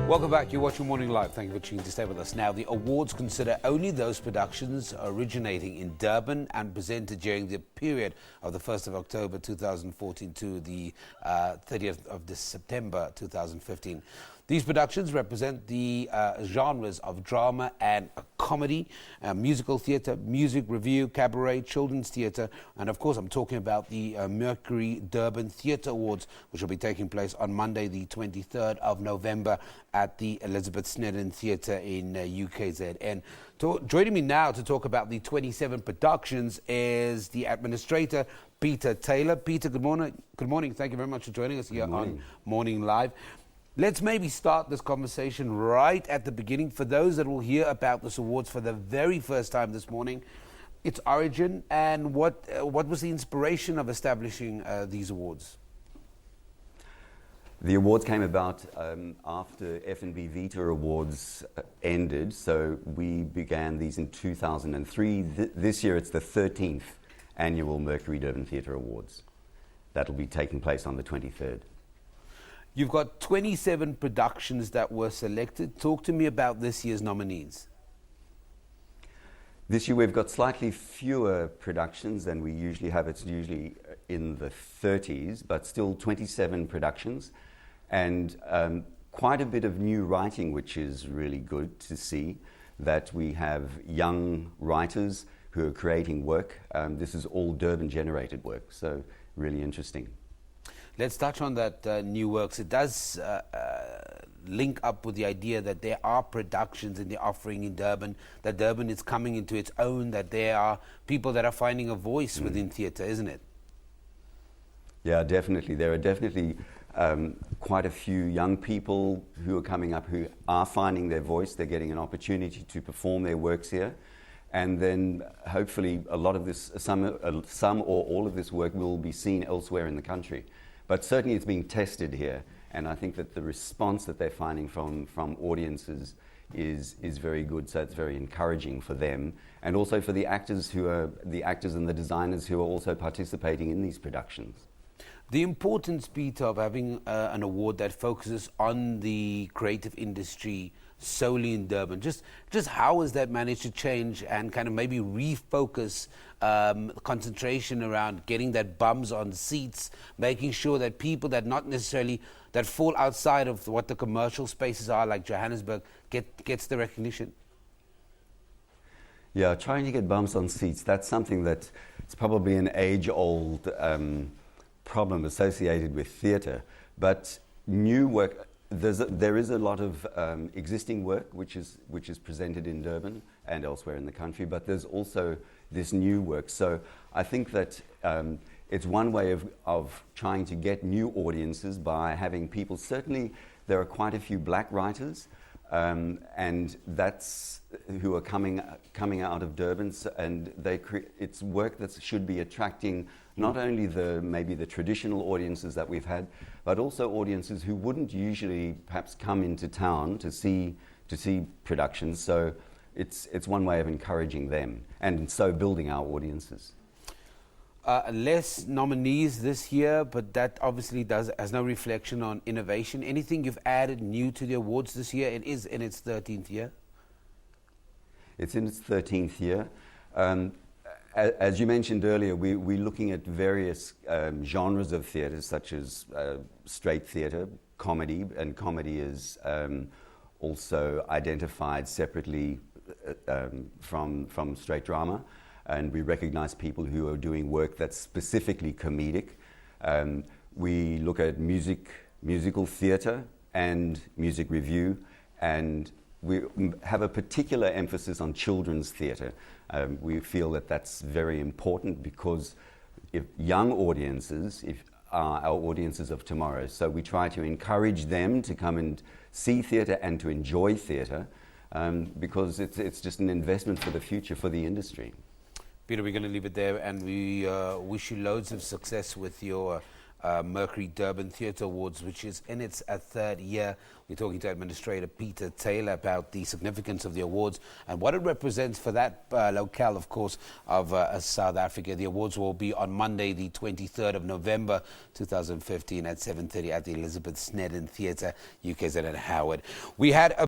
Welcome back. You're watching Morning Live. Thank you for tuning to stay with us. Now, the awards consider only those productions originating in Durban and presented during the period of the 1st of October 2014 to the 30th of September 2015. These productions represent the genres of drama and comedy, musical theatre, music revue, cabaret, children's theatre, and of course I'm talking about the Mercury Durban Theatre Awards, which will be taking place on Monday the 23rd of November at the Elizabeth Sneddon Theatre in UKZN. Joining me now to talk about the 27 productions is the administrator, Peter Taylor. Peter, good morning. Good morning. Thank you very much for joining us here on Morning Live. Let's maybe start this conversation right at the beginning. For those that will hear about this awards for the very first time this morning, its origin and what was the inspiration of establishing these awards? The awards came about after F&B Vita Awards ended, so we began these in 2003. This year it's the 13th annual Mercury Durban Theatre Awards. That'll be taking place on the 23rd. You've got 27 productions that were selected. Talk to me about this year's nominees. This year we've got slightly fewer productions than we usually have. It's usually in the 30s, but still 27 productions. And quite a bit of new writing, which is really good to see, that we have young writers who are creating work. This is all Durban-generated work, so really interesting. Let's touch on that new works. It does link up with the idea that there are productions in the offering in Durban, that Durban is coming into its own, that there are people that are finding a voice within theatre, isn't it? Yeah, definitely. There are definitely quite a few young people who are coming up who are finding their voice. They're getting an opportunity to perform their works here. And then hopefully a lot of this, some or all of this work will be seen elsewhere in the country. But certainly it's being tested here, and I think that the response that they're finding from audiences is very good, so it's very encouraging for them, and also for the actors and the designers who are also participating in these productions. The importance, Peter, of having an award that focuses on the creative industry solely in Durban. Just how has that managed to change and kind of maybe refocus concentration around getting that bums on seats, making sure that people that not necessarily, that fall outside of what the commercial spaces are, like Johannesburg, gets the recognition? Yeah, trying to get bums on seats, that's something that it's probably an age-old problem associated with theatre, but new work, there is a lot of existing work which is presented in Durban and elsewhere in the country, but there's also this new work. So I think that it's one way of trying to get new audiences by having people. Certainly there are quite a few black writers, and that's who are coming out of Durban, and it's work that should be attracting not only maybe the traditional audiences that we've had, but also audiences who wouldn't usually perhaps come into town to see productions. So it's one way of encouraging them, and so building our audiences. Less nominees this year, but that obviously has no reflection on innovation. Anything you've added new to the awards this year? It is in its 13th year. It's in its 13th year. As you mentioned earlier, we're looking at various genres of theatre, such as straight theatre, comedy, and comedy is also identified separately from straight drama. And we recognize people who are doing work that's specifically comedic. We look at musical theatre and music revue, and we have a particular emphasis on children's theatre. We feel that that's very important because if young audiences are our audiences of tomorrow, so we try to encourage them to come and see theatre and to enjoy theatre because it's just an investment for the future for the industry. Peter, we're going to leave it there, and we wish you loads of success with your Mercury Durban Theatre Awards, which is in its third year. We're talking to Administrator Peter Taylor about the significance of the awards and what it represents for that locale, of course, of South Africa. The awards will be on Monday, the 23rd of November, 2015 at 7:30 at the Elizabeth Sneddon Theatre, UKZN Howard. We had a